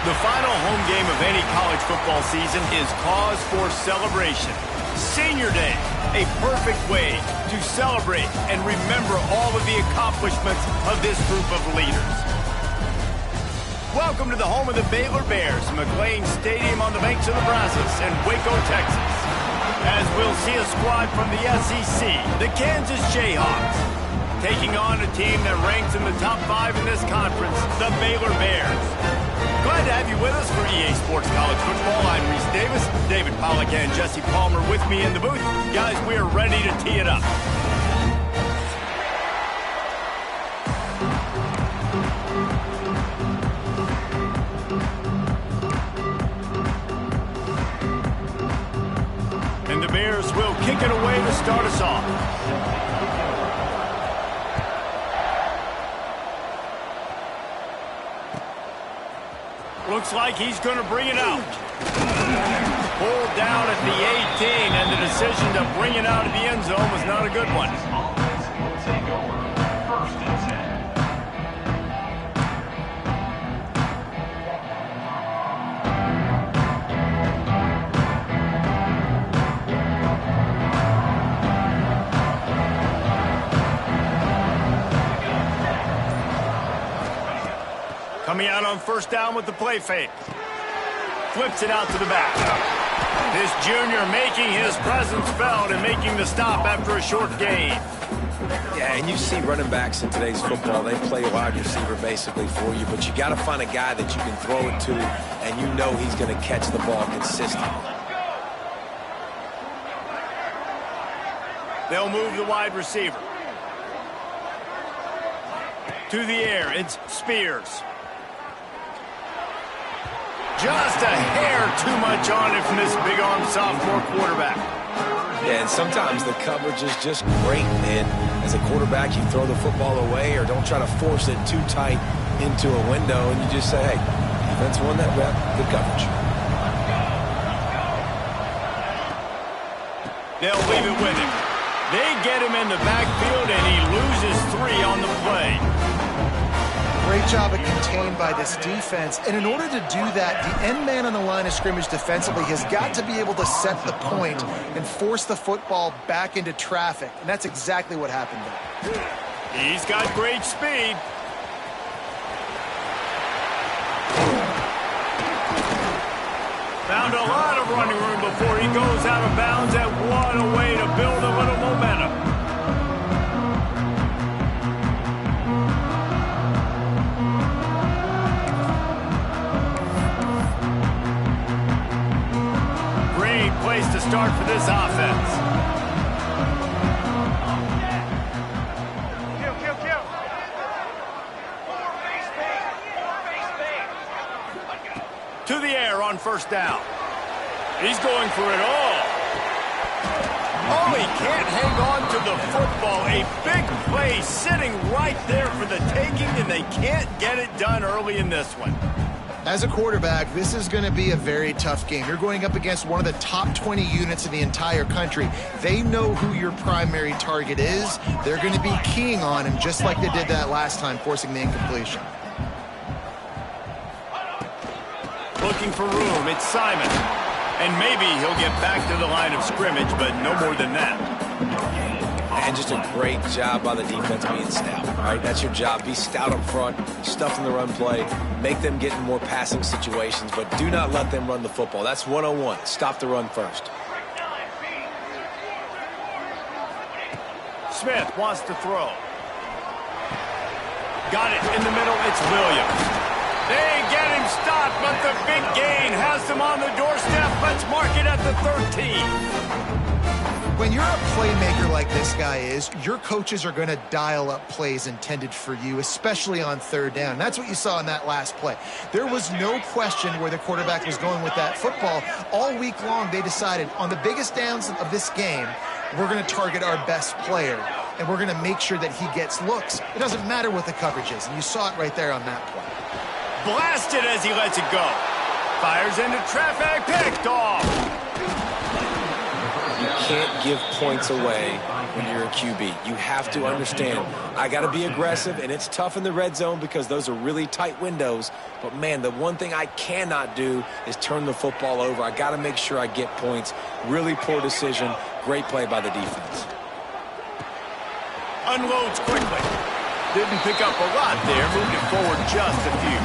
The final home game of any college football season is cause for celebration. Senior Day, a perfect way to celebrate and remember all of the accomplishments of this group of leaders. Welcome to the home of the Baylor Bears, McLean Stadium on the banks of the Brazos in Waco, Texas. As we'll see a squad from the SEC, the Kansas Jayhawks, taking on a team that ranks in the top 5 in this conference, the Baylor Bears. Glad to have you with us for EA Sports College Football. I'm Reese Davis, David Pollack and Jesse Palmer with me in the booth. Guys, we are ready to tee it up. And the Bears will kick it away to start us off. Looks like he's going to bring it out. Pulled down at the 18, and the decision to bring it out of the end zone was not a good one. Coming out on first down with the play fake. Flips it out to the back. This junior making his presence felt and making the stop after a short gain. Yeah, and you see running backs in today's football, they play wide receiver basically for you, but you got to find a guy that you can throw it to, and you know he's going to catch the ball consistently. They'll move the wide receiver. To the air, it's Spears. Just a hair too much on it from this big-arm sophomore quarterback. Yeah, and sometimes the coverage is just great, man. As a quarterback, you throw the football away or don't try to force it too tight into a window, and you just say, hey, defense won that rep, good coverage. They'll leave it with him. They get him in the backfield, and he loses 3 on the play. Great job of contained by this defense. And in order to do that, the end man on the line of scrimmage defensively has got to be able to set the point and force the football back into traffic. And that's exactly what happened there. He's got great speed. Found a lot of running room before he goes out of bounds, and what a way to build a little momentum. Place to start for this offense. To the air on first down. He's going for it all. Oh, he can't hang on to the football. A big play sitting right there for the taking, and they can't get it done early in this one. As a quarterback, this is going to be a very tough game. You're going up against one of the top 20 units in the entire country. They know who your primary target is. They're going to be keying on him just like they did that last time, forcing the incompletion. Looking for room, it's Simon. And maybe he'll get back to the line of scrimmage, but no more than that. And just a great job by the defense being stout. All right, that's your job. Be stout up front, stuff in the run play, make them get in more passing situations, but do not let them run the football. That's 101. Stop the run first. Smith wants to throw. Got it in the middle. It's Williams. They get him stopped, but the big gain has them on the doorstep. Let's mark it at the 13. When you're a playmaker like this guy is, your coaches are going to dial up plays intended for you, especially on third down. That's what you saw in that last play. There was no question where the quarterback was going with that football. All week long, they decided on the biggest downs of this game, we're going to target our best player, and we're going to make sure that he gets looks. It doesn't matter what the coverage is, and you saw it right there on that play. Blasted as he lets it go. Fires into traffic, picked off. You can't give points away when you're a QB. You have to understand, I got to be aggressive, and it's tough in the red zone because those are really tight windows. But, man, the one thing I cannot do is turn the football over. I got to make sure I get points. Really poor decision. Great play by the defense. Unloads quickly. Didn't pick up a lot there, moved it forward just a few.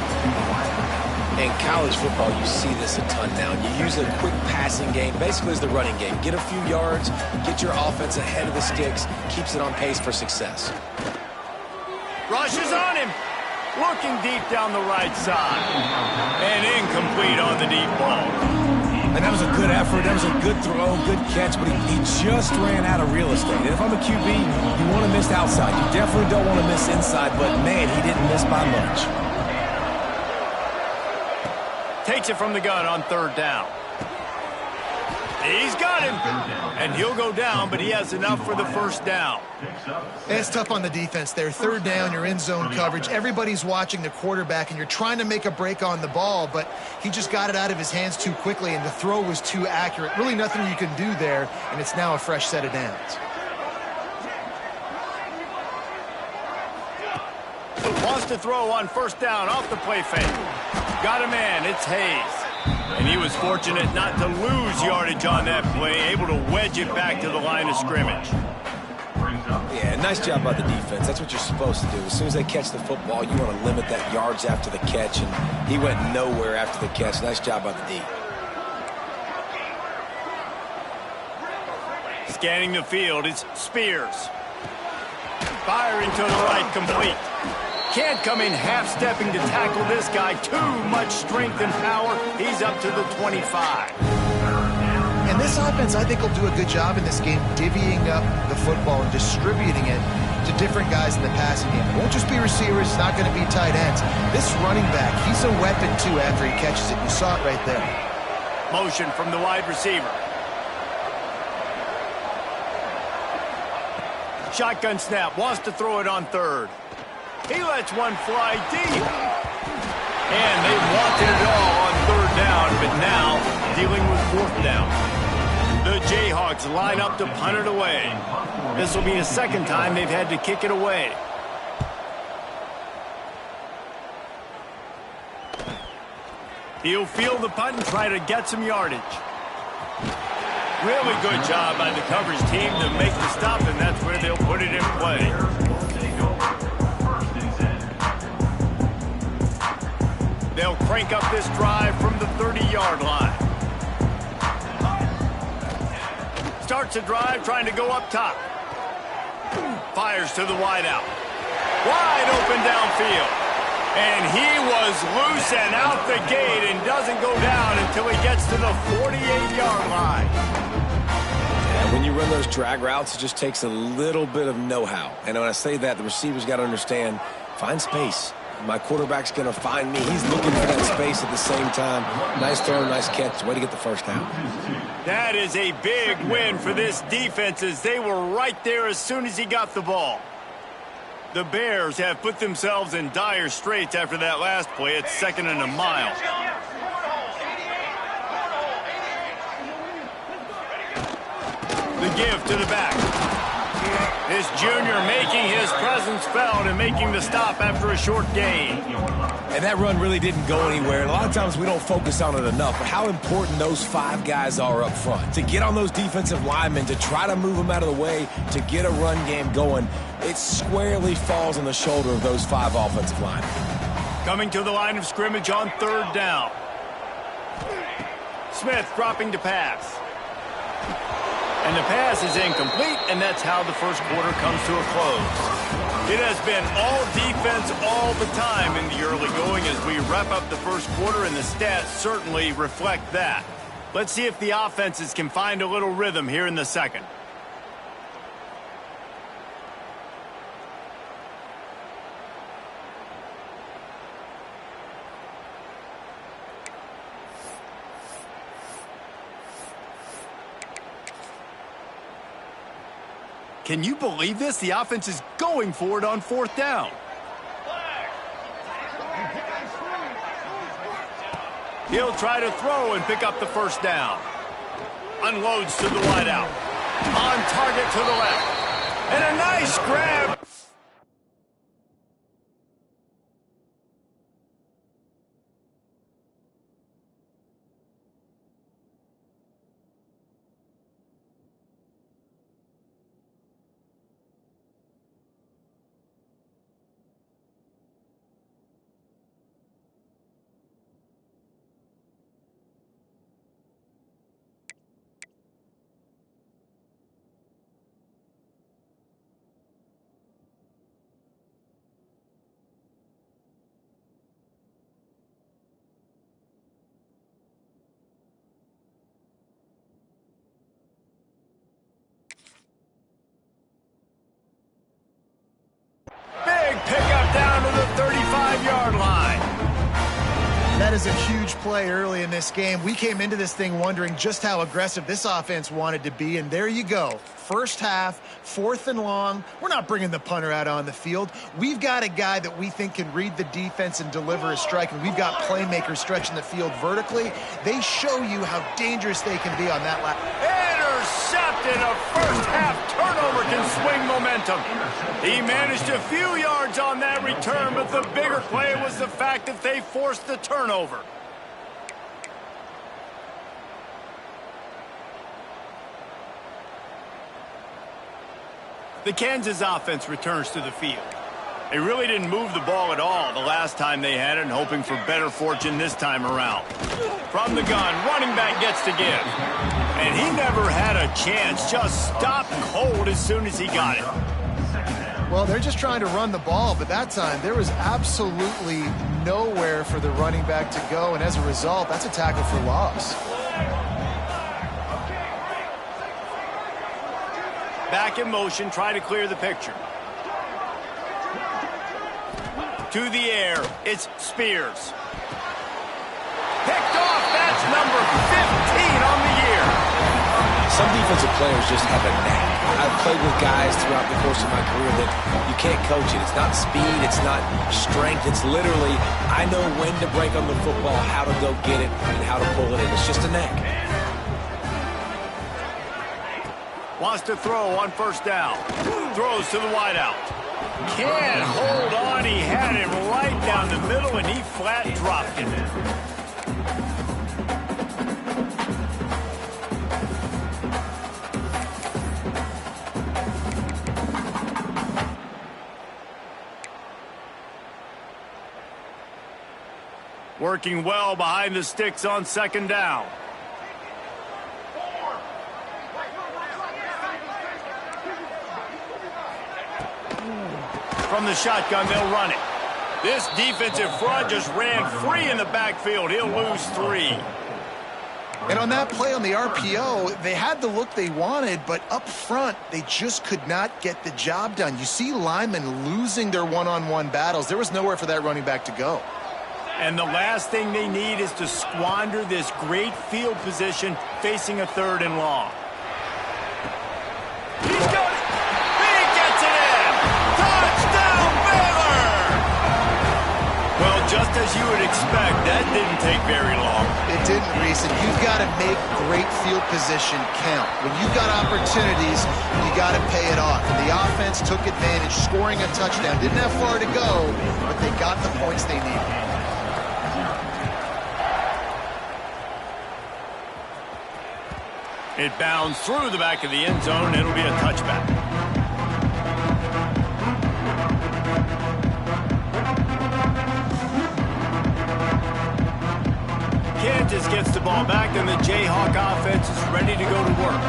In college football, you see this a ton now. You use a quick passing game, basically as the running game. Get a few yards, get your offense ahead of the sticks, keeps it on pace for success. Rushes on him. Looking deep down the right side. And incomplete on the deep ball. And that was a good effort. That was a good throw, good catch, but he just ran out of real estate. And if I'm a QB, you want to miss outside. You definitely don't want to miss inside, but, man, he didn't miss by much. Takes it from the gun on third down. He's got him. And he'll go down, but he has enough for the first down. And it's tough on the defense there. Third down, you're in zone coverage. Everybody's watching the quarterback, and you're trying to make a break on the ball, but he just got it out of his hands too quickly, and the throw was too accurate. Really nothing you can do there, and it's now a fresh set of downs. Wants to throw on first down off the play fake. Got a man, it's Hayes. And he was fortunate not to lose yardage on that play, able to wedge it back to the line of scrimmage. Yeah, nice job by the defense. That's what you're supposed to do. As soon as they catch the football, you want to limit that yards after the catch, and he went nowhere after the catch. Nice job by the D. Scanning the field, it's Spears. Firing to the right, complete. Can't come in half-stepping to tackle this guy. Too much strength and power. He's up to the 25. And this offense, I think, will do a good job in this game divvying up the football and distributing it to different guys in the passing game. It won't just be receivers. It's not going to be tight ends. This running back, he's a weapon, too, after he catches it. You saw it right there. Motion from the wide receiver. Shotgun snap. Wants to throw it on third. He lets one fly deep. And they wanted it all on third down, but now dealing with fourth down. The Jayhawks line up to punt it away. This will be the second time they've had to kick it away. He'll field the punt and try to get some yardage. Really good job by the coverage team to make the stop, and that's where they'll put it in play. They'll crank up this drive from the 30-yard line. Starts a drive trying to go up top. Fires to the wideout. Wide open downfield. And he was loose and out the gate and doesn't go down until he gets to the 48-yard line. Yeah, when you run those drag routes, it just takes a little bit of know-how. And when I say that, the receiver's got to understand, find space. My quarterback's going to find me. He's looking for that space at the same time. Nice throw, nice catch. Way to get the first down. That is a big win for this defense as they were right there as soon as he got the ball. The Bears have put themselves in dire straits after that last play. It's 2nd and a mile. The give to the back. This junior making his presence felt and making the stop after a short gain. And that run really didn't go anywhere. And a lot of times we don't focus on it enough, but how important those 5 guys are up front. To get on those defensive linemen, to try to move them out of the way, to get a run game going, it squarely falls on the shoulder of those 5 offensive linemen. Coming to the line of scrimmage on third down. Smith dropping to pass. And the pass is incomplete, and that's how the first quarter comes to a close. It has been all defense all the time in the early going as we wrap up the first quarter, and the stats certainly reflect that. Let's see if the offenses can find a little rhythm here in the second. Can you believe this? The offense is going for it on 4th down. He'll try to throw and pick up the 1st down. Unloads to the wideout. On target to the left. And a nice grab. Big pickup down to the 35-yard line. That is a huge play early in this game. We came into this thing wondering just how aggressive this offense wanted to be, and there you go. First half, 4th and long. We're not bringing the punter out on the field. We've got a guy that we think can read the defense and deliver a strike, and we've got playmakers stretching the field vertically. They show you how dangerous they can be on that lap. Intercepted. A first-half turnover can swing momentum. He managed a few yards on that return, but the bigger play was the fact that they forced the turnover. The Kansas offense returns to the field. They really didn't move the ball at all the last time they had it, and hoping for better fortune this time around. From the gun, running back gets to give. And he never had a chance, just stopped cold as soon as he got it. Well, they're just trying to run the ball, but that time there was absolutely nowhere for the running back to go, and as a result, that's a tackle for loss. Back in motion, try to clear the picture. To the air, it's Spears. Picked off, that's number 15 on the year. Some defensive players just have a knack. I've played with guys throughout the course of my career that you can't coach it. It's not speed, it's not strength. It's literally, I know when to break on the football, how to go get it, and how to pull it in. It's just a knack. Wants to throw on 1st down. Throws to the wideout. Can't hold on. He had him right down the middle, and he flat dropped him. Working well behind the sticks on 2nd down. From the shotgun, they'll run it. This defensive front just ran free in the backfield. He'll lose 3. And on that play on the RPO, they had the look they wanted, but up front, they just could not get the job done. You see linemen losing their one-on-one battles. There was nowhere for that running back to go. And the last thing they need is to squander this great field position facing a 3rd and long. He's got it. He gets it in. Touchdown, Baylor! Well, just as you would expect, that didn't take very long. It didn't, Reese, and you've got to make great field position count. When you've got opportunities, you got to pay it off. And the offense took advantage, scoring a touchdown. Didn't have far to go, but they got the points they needed. It bounds through the back of the end zone, and it'll be a touchback. Kansas gets the ball back, and the Jayhawk offense is ready to go to work.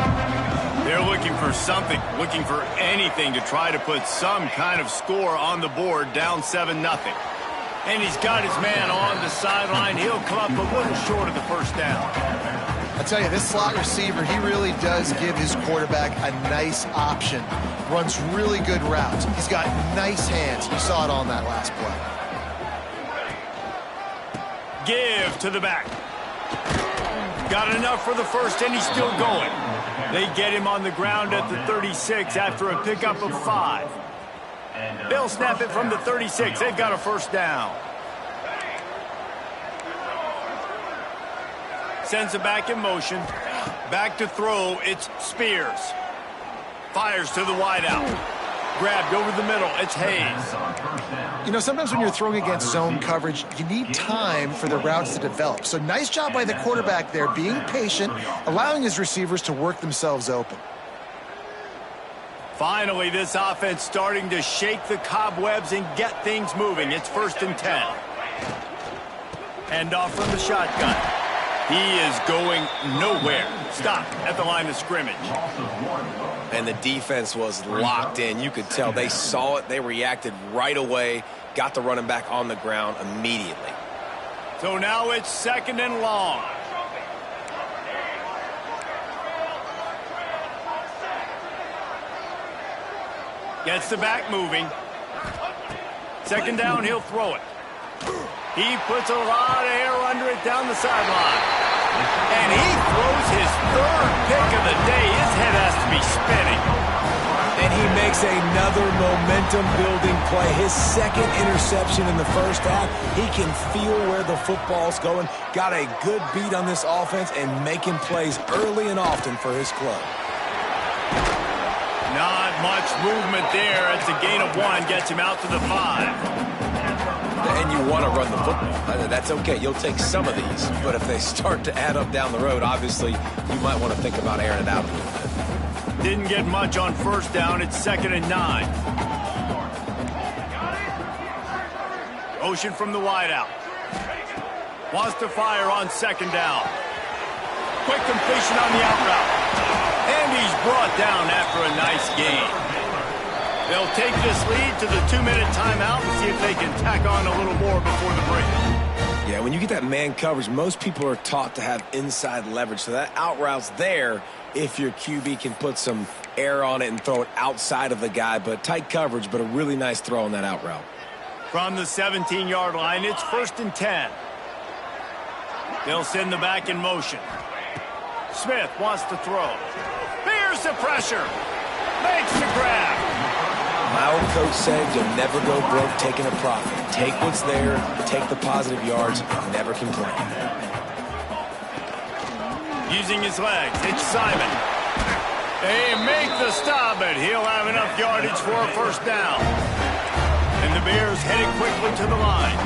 They're looking for something, looking for anything to try to put some kind of score on the board, down 7-0. And he's got his man on the sideline. He'll come up a little short of the 1st down. I tell you, this slot receiver, he really does give his quarterback a nice option. Runs really good routes. He's got nice hands. You saw it on that last play. Give to the back. Got enough for the 1st, and he's still going. They get him on the ground at the 36 after a pickup of 5. They'll snap it from the 36. They've got a first down. Sends it back in motion. Back to throw. It's Spears. Fires to the wideout. Grabbed over the middle. It's Hayes. You know, sometimes when you're throwing against zone coverage, you need time for the routes to develop. So nice job by the quarterback there, being patient, allowing his receivers to work themselves open. Finally, this offense starting to shake the cobwebs and get things moving. It's 1st and 10. Hand off from the shotgun. He is going nowhere. Stop at the line of scrimmage. And the defense was locked in. You could tell they saw it. They reacted right away. Got the running back on the ground immediately. So now it's 2nd and long. Gets the back moving. 2nd down, he'll throw it. He puts a lot of air under it down the sideline. And he throws his 3rd pick of the day. His head has to be spinning. And he makes another momentum-building play. His 2nd interception in the first half. He can feel where the football's going. Got a good beat on this offense and making plays early and often for his club. Not much movement there. It's a gain of 1. Gets him out to the 5. And you want to run the football. That's okay. You'll take some of these. But if they start to add up down the road, obviously, you might want to think about airing it out a little bit. Didn't get much on 1st down. It's 2nd and 9. Motion from the wideout. Wants to fire on 2nd down. Quick completion on the out route. And he's brought down after a nice gain. They'll take this lead to the 2-minute timeout and see if they can tack on a little more before the break. Yeah, when you get that man coverage, most people are taught to have inside leverage. So that out route's there if your QB can put some air on it and throw it outside of the guy. But tight coverage, but a really nice throw on that out route. From the 17-yard line, it's 1st and 10. They'll send the back in motion. Smith wants to throw. Here's the pressure. Makes the grab. My old coach said you'll never go broke taking a profit. Take what's there, take the positive yards, never complain. Using his legs, it's Simon. They make the stop, but he'll have enough yardage for a 1st down. And the Bears headed quickly to the line.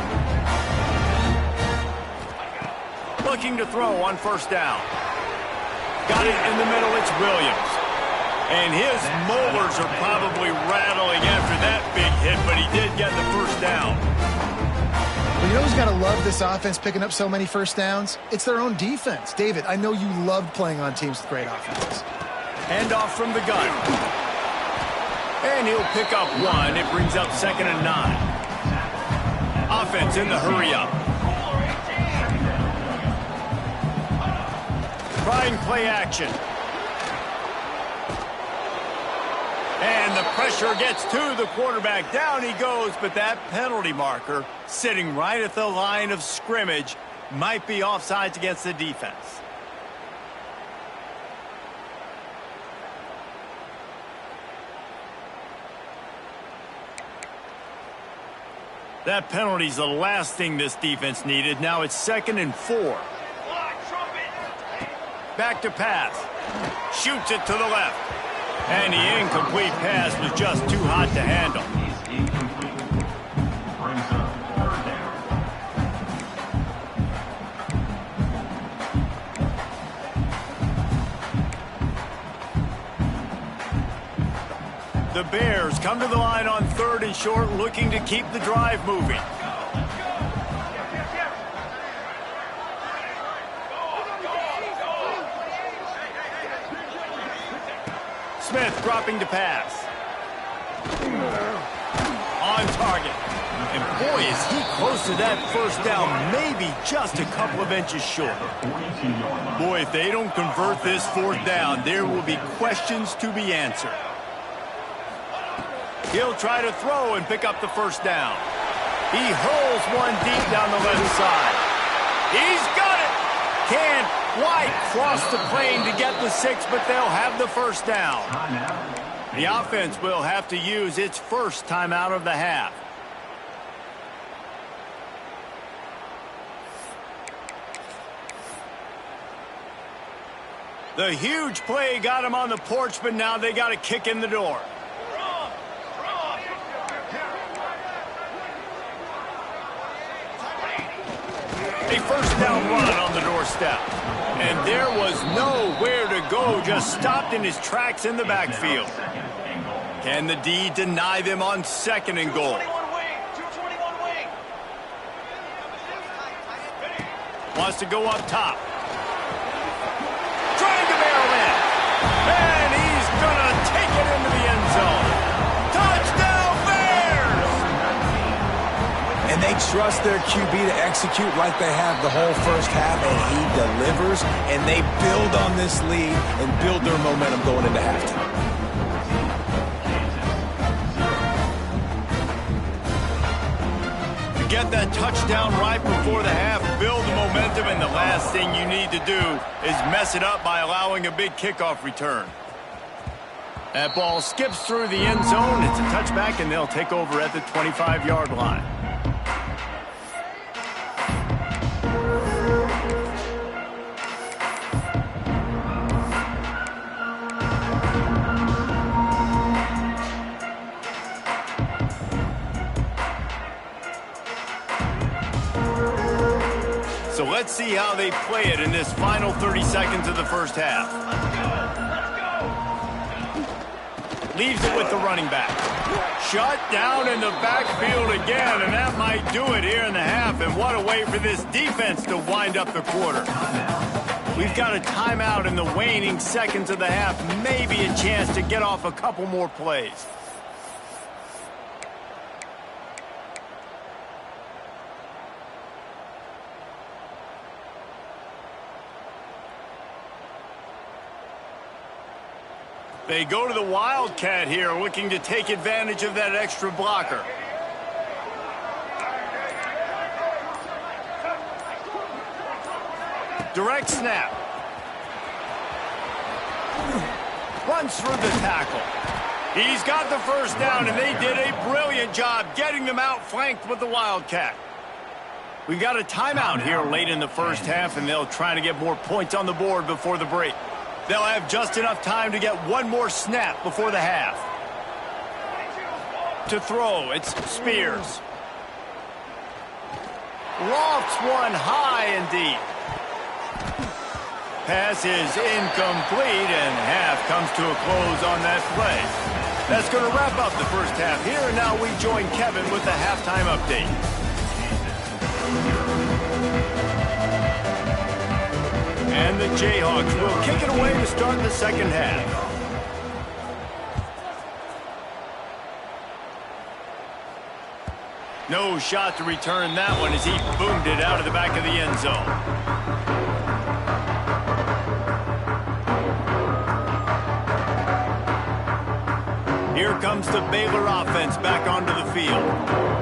Looking to throw on 1st down. Got it in the middle, it's Williams. And his molars are probably rattling after that big hit, but he did get the 1st down. Well, you know who's got to love this offense picking up so many 1st downs? It's their own defense. David, I know you loved playing on teams with great offenses. Hand off from the gun. And he'll pick up 1. It brings up 2nd and 9. Offense in the hurry-up. Trying play action. And the pressure gets to the quarterback. Down he goes, but that penalty marker sitting right at the line of scrimmage might be offsides against the defense. That penalty's the last thing this defense needed. Now it's 2nd and 4. Back to pass. Shoots it to the left. And the incomplete pass was just too hot to handle. The Bears come to the line on 3rd and short, looking to keep the drive moving. Smith dropping to pass. On target. And boy, is he close to that 1st down, maybe just a couple of inches short. Boy, if they don't convert this 4th down, there will be questions to be answered. He'll try to throw and pick up the 1st down. He hurls one deep down the left side. He's got it. Can't White crossed the plane to get the 6, but they'll have the first down. The offense will have to use its first timeout of the half. The huge play got him on the porch, but now they got a kick in the door. A first down run on the doorstep. And there was nowhere to go, just stopped in his tracks in the backfield. Can the D deny them on 2nd and goal? Wants to go up top. Trying to barrel in. And he's going to take it into the end zone. Touchdown Bears! And they trust their QB to execute like they have the whole first half, and he delivers, and they build on this lead and build their momentum going into halftime. To get that touchdown right before the half, build the momentum, and the last thing you need to do is mess it up by allowing a big kickoff return. That ball skips through the end zone. It's a touchback, and they'll take over at the 25-yard line. So let's see how they play it in this final 30 seconds of the first half. Leaves it with the running back. Shut down in the backfield again, and that might do it here in the half. And what a way for this defense to wind up the quarter. We've got a timeout in the waning seconds of the half. Maybe a chance to get off a couple more plays. They go to the Wildcat here, looking to take advantage of that extra blocker. Direct snap. Runs through the tackle. He's got the first down, and they did a brilliant job getting them outflanked with the Wildcat. We got a timeout here late in the first half, and they'll try to get more points on the board before the break. They'll have just enough time to get one more snap before the half. To throw, it's Spears. Lofts one high and deep. Pass is incomplete, and half comes to a close on that play. That's going to wrap up the first half here, and now we join Kevin with the halftime update. And the Jayhawks will kick it away to start the second half. No shot to return that one as he boomed it out of the back of the end zone. Here comes the Baylor offense back onto the field.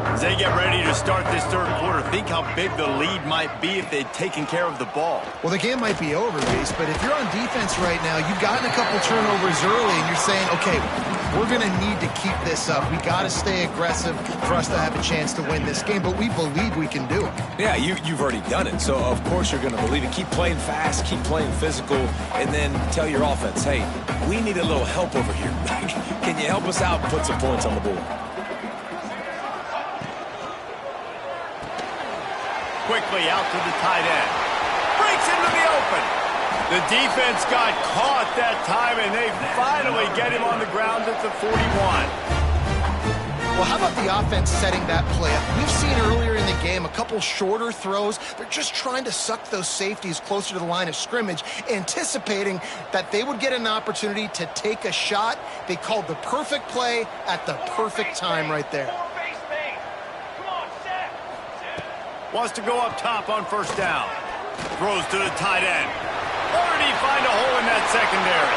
As they get ready to start this third quarter, think how big the lead might be if they'd taken care of the ball. Well, the game might be over, Reese, but if you're on defense right now, you've gotten a couple turnovers early, and you're saying, okay, we're going to need to keep this up. We got to stay aggressive for us to have a chance to win this game, but we believe we can do it. Yeah, you've already done it, so of course you're going to believe it. Keep playing fast, keep playing physical, and then tell your offense, hey, we need a little help over here. Can you help us out and put some points on the board? Quickly out to the tight end. Breaks into the open. The defense got caught that time, and they finally get him on the ground at the 41. Well, how about the offense setting that play up? We've seen earlier in the game a couple shorter throws. They're just trying to suck those safeties closer to the line of scrimmage, anticipating that they would get an opportunity to take a shot. They called the perfect play at the perfect time right there. Wants to go up top on first down. Throws to the tight end. Or did he find a hole in that secondary?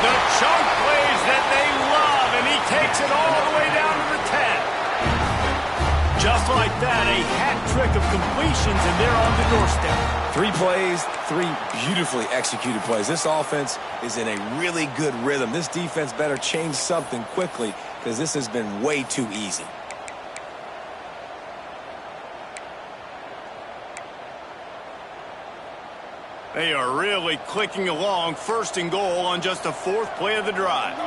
The chunk plays that they love, and he takes it all the way down to the 10. Just like that, a hat trick of completions, and they're on the doorstep. 3 plays, 3 beautifully executed plays. This offense is in a really good rhythm. This defense better change something quickly because this has been way too easy. They are really clicking along. 1st and goal on just the 4th play of the drive.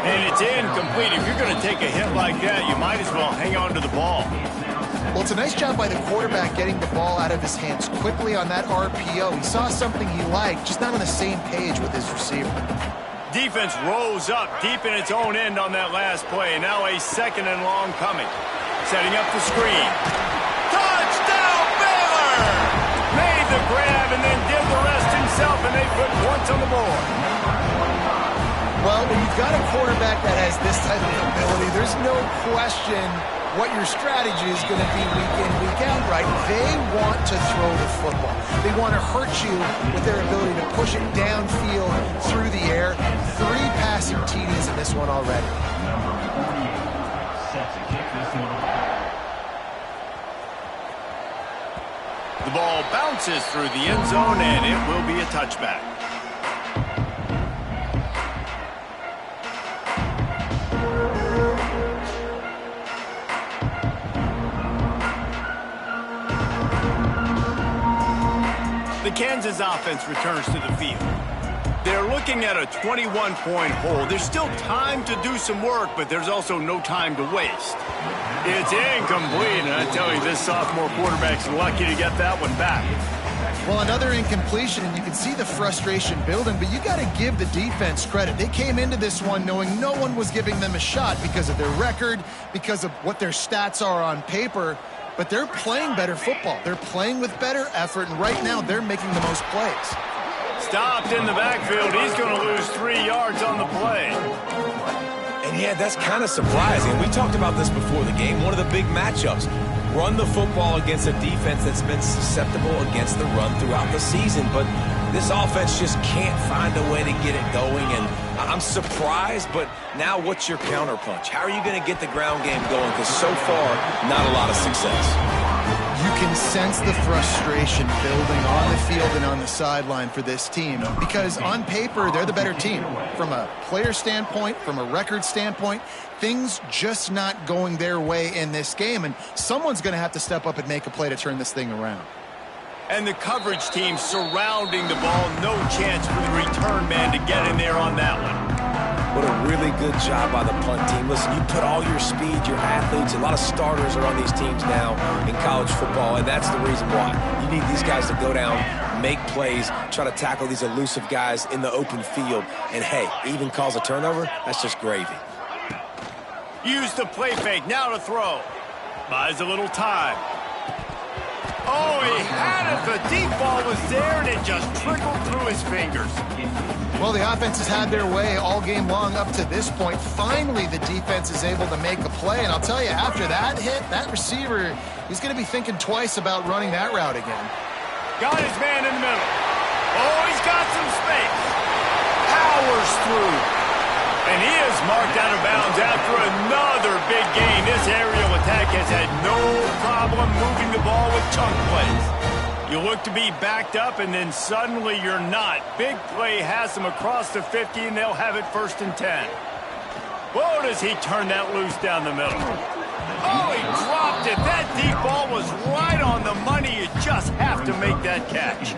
And it's incomplete. If you're going to take a hit like that, you might as well hang on to the ball. Well, it's a nice job by the quarterback getting the ball out of his hands quickly on that RPO. He saw something he liked, just not on the same page with his receiver. Defense rose up deep in its own end on that last play. Now a 2nd and long coming. Setting up the screen. Touchdown, Baylor! Made the grab and then did the rest himself, and they put points on the board. Well, when you've got a quarterback that has this type of ability, there's no question what your strategy is going to be week in, week out, right? They want to throw the football. They want to hurt you with their ability to push it downfield through the air. 3 passing TDs in this one already. The ball bounces through the end zone, and it will be a touchback. The Kansas offense returns to the field. They're looking at a 21-point hole. There's still time to do some work, but there's also no time to waste. It's incomplete, and I tell you, this sophomore quarterback's lucky to get that one back. Well, another incompletion, and you can see the frustration building, but you got to give the defense credit. They came into this one knowing no one was giving them a shot because of their record, because of what their stats are on paper. But they're playing better football. They're playing with better effort, and right now they're making the most plays. Stopped in the backfield. He's going to lose 3 yards on the play. And yeah, that's kind of surprising. We talked about this before the game. One of the big matchups. Run the football against a defense that's been susceptible against the run throughout the season. But this offense just can't find a way to get it going. And I'm surprised, but now what's your counterpunch? How are you going to get the ground game going? Because so far, not a lot of success. You can sense the frustration building on the field and on the sideline for this team because on paper, they're the better team. From a player standpoint, from a record standpoint, things just not going their way in this game, and someone's going to have to step up and make a play to turn this thing around. And the coverage team surrounding the ball, no chance for the return man to get in there on that one. What a really good job by the punt team. Listen, you put all your speed, your athletes, a lot of starters are on these teams now in college football, and that's the reason why. You need these guys to go down, make plays, try to tackle these elusive guys in the open field, and hey, even cause a turnover, that's just gravy. Use the play fake, now to throw. Buys a little time. Oh, he had it. The deep ball was there, and it just trickled through his fingers. Well, the offense has had their way all game long up to this point. Finally, the defense is able to make a play, and I'll tell you, after that hit, that receiver, he's going to be thinking twice about running that route again. Got his man in the middle. Oh, he's got some space. Powers through. And he is marked out of bounds after another big gain. This aerial attack has had no problem moving the ball with chunk plays. You look to be backed up, and then suddenly you're not. Big play has them across the 50, and they'll have it 1st and 10. Whoa, does he turn that loose down the middle. Oh, he dropped it. That deep ball was right on the money. You just have to make that catch.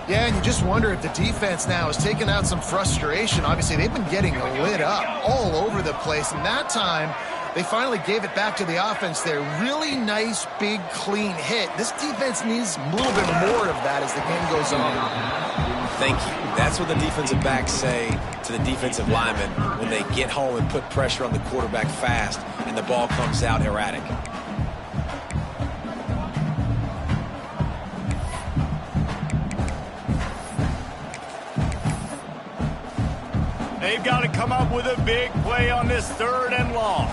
Yeah, and you just wonder if the defense now has taken out some frustration. Obviously, they've been getting lit up all over the place, and that time they finally gave it back to the offense there. Really nice, big, clean hit. This defense needs a little bit more of that as the game goes on. Thank you. That's what the defensive backs say to the defensive linemen when they get home and put pressure on the quarterback fast and the ball comes out erratic. They've got to come up with a big play on this 3rd and long.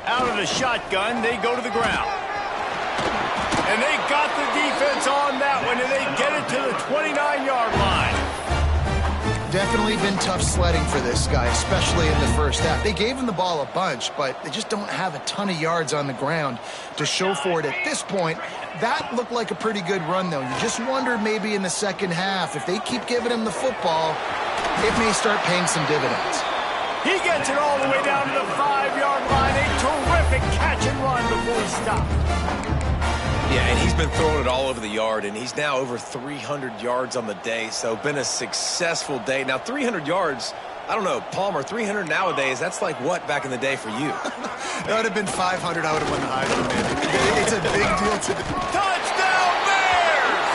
Out of the shotgun, they go to the ground. And they got the defense on that one, and they get it to the 29-yard line. Definitely been tough sledding for this guy, especially in the first half. They gave him the ball a bunch, but they just don't have a ton of yards on the ground to show for it at this point. That looked like a pretty good run, though. You just wonder maybe in the second half, if they keep giving him the football, it may start paying some dividends. He gets it all the way down to the 5-yard line. A terrific catch and run before he stopped. Yeah, and he's been throwing it all over the yard, and he's now over 300 yards on the day, so been a successful day. Now, 300 yards, I don't know, Palmer, 300 nowadays, that's like what back in the day for you? That would have been 500. I would have won the Heisman, man. It's a big deal to the... Touchdown, Bears!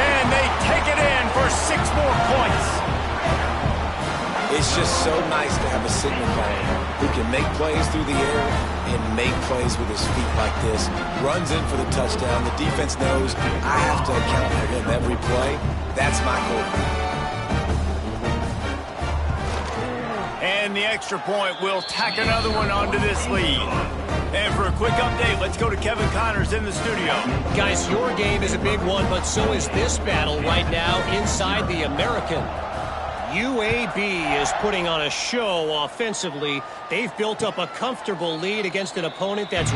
And they take it in for 6 more points. It's just so nice to have a signal caller who can make plays through the air and make plays with his feet like this. Runs in for the touchdown. The defense knows I have to account for him every play. That's my goal. And the extra point will tack another one onto this lead. And for a quick update, let's go to Kevin Connors in the studio. Guys, your game is a big one, but so is this battle right now inside the American. UAB is putting on a show offensively. They've built up a comfortable lead against an opponent that's